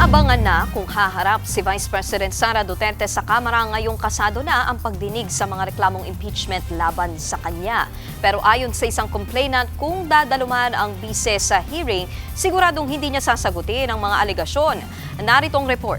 Inaabangan na kung haharap si Vice President Sara Duterte sa Kamara ngayong kasado na ang pagdinig sa mga reklamong impeachment laban sa kanya. Pero ayon sa isang complainant, kung dadaluman ang bise sa hearing, siguradong hindi niya sasagutin ang mga alegasyon. Narito ang report.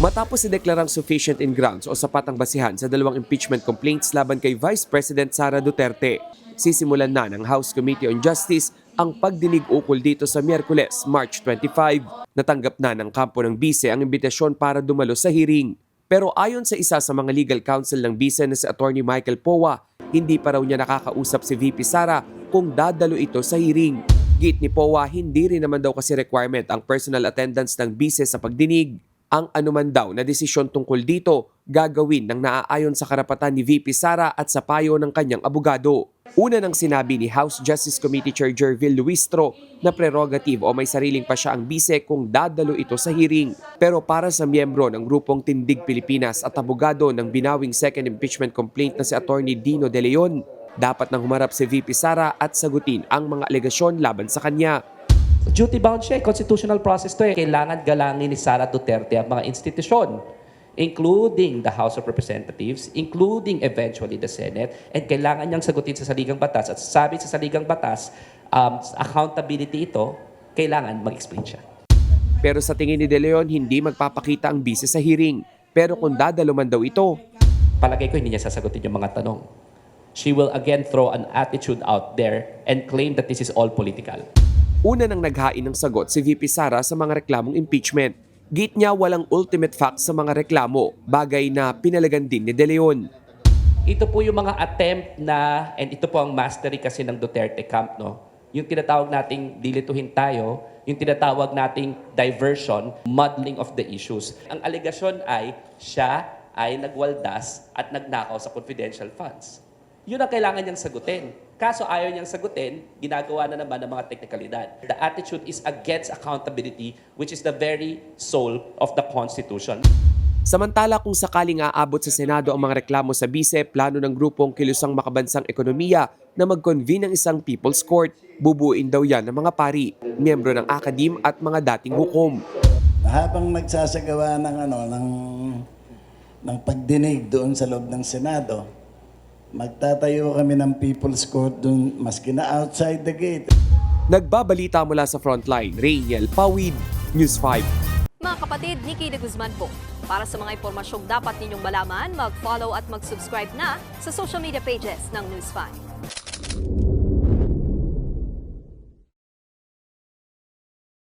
Matapos ideklarang sufficient in grounds o sapat ang basihan sa dalawang impeachment complaints laban kay Vice President Sara Duterte, sisimulan na ng House Committee on Justice ang pagdinig ukol dito sa Miyerkules, March 25. Natanggap na ng kampo ng bise ang imbitasyon para dumalo sa hearing. Pero ayon sa isa sa mga legal counsel ng bise na si Attorney Michael Powa, hindi pa raw niya nakakausap si VP Sara kung dadalo ito sa hearing. Git ni Powa, hindi rin naman daw kasi requirement ang personal attendance ng bise sa pagdinig. Ang anuman daw na desisyon tungkol dito gagawin ng naaayon sa karapatan ni VP Sara at sa payo ng kanyang abogado. Una nang sinabi ni House Justice Committee Chair Jervil Luistro na prerogative o may sariling pa siya ang bise kung dadalo ito sa hearing. Pero para sa miyembro ng grupong Tindig Pilipinas at abogado ng binawing second impeachment complaint na si Attorney Dino De Leon, dapat nang humarap si VP Sara at sagutin ang mga alegasyon laban sa kanya. Duty-bound siya, constitutional process to eh. Kailangan galangin ni Sara Duterte ang mga institusyon, including the House of Representatives, including eventually the Senate, and kailangan niyang sagutin sa saligang batas. At sabi sa saligang batas, accountability ito, kailangan mag-explain siya. Pero sa tingin ni De Leon, hindi magpapakita ang bise sa hearing. Pero kung dadalo man daw ito, Palagay ko hindi niya sasagutin yung mga tanong. She will again throw an attitude out there and claim that this is all political. una nang naghain ng sagot si VP Sara sa mga reklamong impeachment. Git niya walang ultimate facts sa mga reklamo, bagay na pinalagan din ni De Leon. Ito po yung mga attempt na, and ito po ang mastery kasi ng Duterte camp, no? Yung tinatawag nating dilituhin tayo, yung tinatawag nating diversion, muddling of the issues. Ang alegasyon ay siya ay nagwaldas at nagnakaw sa confidential funds. Yun ang kailangan niyang sagutin. Kaso ayaw niyang sagutin, ginagawa na naman ng mga teknikalidad. The attitude is against accountability, which is the very soul of the Constitution. Samantala kung sakaling aabot sa Senado ang mga reklamo sa bise, plano ng grupong Kilusang Makabansang Ekonomiya na mag-convene ng isang People's Court. Bubuin daw yan ng mga pari, miyembro ng akadim at mga dating hukom. Habang nagsasagawa ng pagdinig doon sa loob ng Senado, magtatayo kami ng People's Court doon maski na outside the gate. Nagbabalita mula sa Frontline, Rainiel Pawid, News 5. Mga kapatid, Nikki de Guzman po. Para sa mga impormasyong dapat ninyong malaman, mag-follow at mag-subscribe na sa social media pages ng News 5.